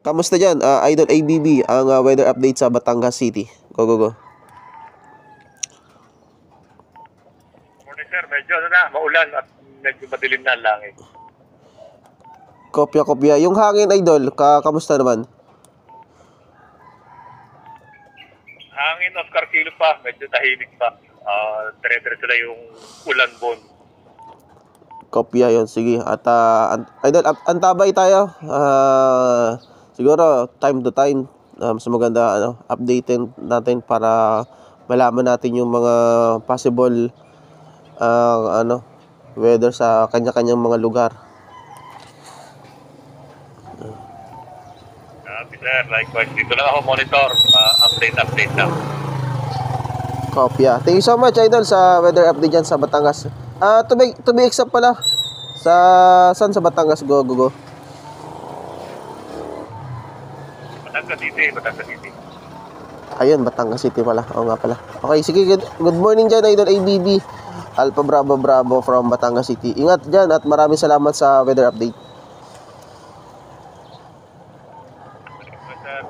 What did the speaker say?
Kamusta dyan, Idol ABB, ang weather update sa Batangas City? Go, go, go. Morning sir, medyo maulan at medyo madilim na ang langit. Kopya-kopya. Yung hangin, Idol, kamusta naman? Hangin Oscar Kilo pa, medyo tahimik pa. Dire-diretso na yung ulan bon. Kopya yon, sige. At Idol, antabay tayo. Siguro time to time, mas maganda updatein natin para malaman natin yung mga possible weather sa kanya-kanyang mga lugar. Sir, likewise, dito lang ako monitor, update lang. Kopya. Thank you so much, Idol, sa weather update dyan sa Batangas. To be exact pala, saan sa Batangas? Go, go, go. Batangas City. Ayun, Batangas City pala. Oo nga pala. Okay, sige, good morning dyan, Idol ABB. Alpha Bravo Bravo from Batangas City. Ingat dyan at maraming salamat sa weather update. Sir.